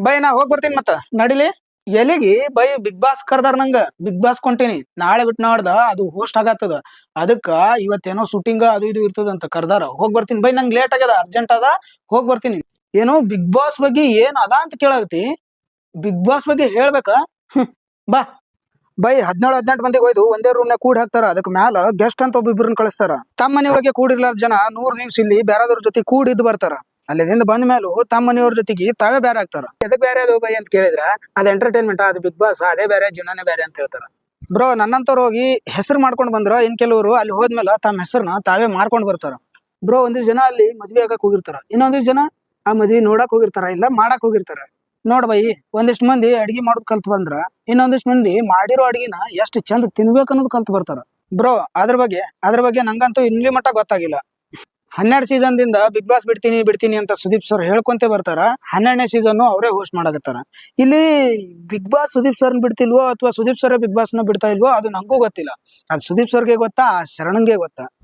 By ನಾ ಹೋಗ್ ಬರ್ತೀನಿ ಮತ್ತ ನಡಿಲಿ. ಎಲ್ಲಿಗಿ ಬೈ ಬಿಗ್ ಬಾಸ್ ಕರ್ದಾರ ನಂಗ. ಬಿಗ್ ಬಾಸ್ ಕೊಂಟೀನಿ ನಾಳೆ ಬಿಟ್ಟು ನಾಡ್ದ ಅದು ಹೋಸ್ಟ್ ಆಗತ್ತದ. ಅದಕ್ಕ ಇವತ್ತೇನೋ ಶೂಟಿಂಗ್ ಅದು ಇದು ಇರ್ತದಂತ ಕರ್ದಾರ. ಹೋಗ್ ಬರ್ತೀನಿ ಬೈ, ನಂಗ್ ಲೇಟ್ ಆಗ್ಯದ, ಅರ್ಜೆಂಟ್ ಅದ, ಹೋಗ್ ಬರ್ತೀನಿ. ಏನೋ ಬಿಗ್ ಬಾಸ್ ಬಗ್ಗೆ ಏನ್ ಅದ ಅಂತ ಕೇಳಾಗತಿ. ಬಿಗ್ ಬಾಸ್ ಬಗ್ಗೆ ಹೇಳ್ಬೇಕಾ? ಬಾ ಬೈ 17-18 ಮಂದಿಗೆ ಒಯ್ದು ಒಂದೇ ರೂಮ್ ನಾಗ ಕೂಡಿ ಹಾಕ್ತಾರ. ಅದಕ್ ಮ್ಯಾಲ ಗೆಸ್ಟ್ ಅಂತ ಒಬ್ಬಿಬ್ರನ್ನ ಕಳಿಸ್ತಾರ. ತಮ್ಮ ಮನೆಯೊಳಗೆ ಕೂಡಿರ್ಲಾರ ಜನ 100 ದಿವ್ಸ ಇಲ್ಲಿ ಬೇರೆದವ್ರ ಜೊತೆ ಕೂಡಿದ್ದು ಬರ್ತಾರ. ಅಲ್ಲಿಂದ ಬಂದ ಮೇಲೂ ತಮ್ಮ ಮನೆಯವ್ರ ಜೊತೆಗೆ ತಾವೇ ಬೇರೆ ಆಗ್ತಾರ. ಎದಕ್ ಬೇರೆ ಅದು ಬೈ ಅಂತ ಕೇಳಿದ್ರ, ಅದ್ ಎಂಟರ್ಟೈನ್ಮೆಂಟ್, ಅದು ಬಿಗ್ ಬಾಸ್ ಅದೇ ಬೇರೆ, ಜೀವನನೇ ಬೇರೆ ಅಂತ ಹೇಳ್ತಾರ. ಬ್ರೋ ನನ್ನಂತವ್ರು ಹೋಗಿ ಹೆಸರು ಮಾಡ್ಕೊಂಡ್ ಬಂದ್ರ, ಇನ್ ಕೆಲವರು ಅಲ್ಲಿ ಹೋದ್ಮೇಲೆ ತಮ್ಮ ಹೆಸರನ್ನ ತಾವೇ ಮಾರ್ಕೊಂಡ್ ಬರ್ತಾರ. ಬ್ರೋ ಒಂದಿಷ್ಟು ಜನ ಅಲ್ಲಿ ಮದ್ವೆ ಆಗಕ್ ಹೋಗಿರ್ತಾರ, ಇನ್ನೊಂದಿಷ್ಟು ಜನ ಆ ಮದ್ವಿ ನೋಡಕ್ ಹೋಗಿರ್ತಾರ, ಇಲ್ಲ ಮಾಡಕ್ ಹೋಗಿರ್ತಾರ. ನೋಡ್ ಬೈ, ಒಂದಿಷ್ಟ್ ಮಂದಿ ಅಡಿಗೆ ಮಾಡೋದ್ ಕಲ್ತ್ ಬಂದ್ರ, ಇನ್ನೊಂದಿಷ್ಟ್ ಮಂದಿ ಮಾಡಿರೋ ಅಡಿಗೆನ ಎಷ್ಟ್ ಚಂದ ತಿನ್ಬೇಕು ಅನ್ನೋದು ಕಲ್ತ್ ಬರ್ತಾರ. ಬ್ರೋ ಅದ್ರ ಬಗ್ಗೆ ನಂಗಂತೂ ಇಲ್ಲಿ ಮಟ್ಟ ಗೊತ್ತಾಗಿಲ್ಲ. 12 ಸೀಸನ್ ದಿಂದ ಬಿಗ್ ಬಾಸ್ ಬಿಡ್ತೀನಿ ಬಿಡ್ತೀನಿ ಅಂತ ಸುದೀಪ್ ಸರ್ ಹೇಳ್ಕೊಂತ ಬರ್ತಾರ. 12ನೇ ಸೀಸನ್ ಅವರೇ ಹೋಸ್ಟ್ ಮಾಡಕತ್ತಾರ. ಇಲ್ಲಿ ಬಿಗ್ ಬಾಸ್ ಸುದೀಪ್ ಸರ್ನ್ ಬಿಡ್ತಿಲ್ವೋ ಅಥವಾ ಸುದೀಪ್ ಸರ್ ಬಿಗ್ ಬಾಸ್ ನ ಬಿಡ್ತಾ ಇಲ್ವೋ ಅದು ನಂಗೂ ಗೊತ್ತಿಲ್ಲ. ಅದು ಸುದೀಪ್ ಸರ್ಗೆ ಗೊತ್ತಾ, ಆ ಶರಣಂಗೆ ಗೊತ್ತಾ.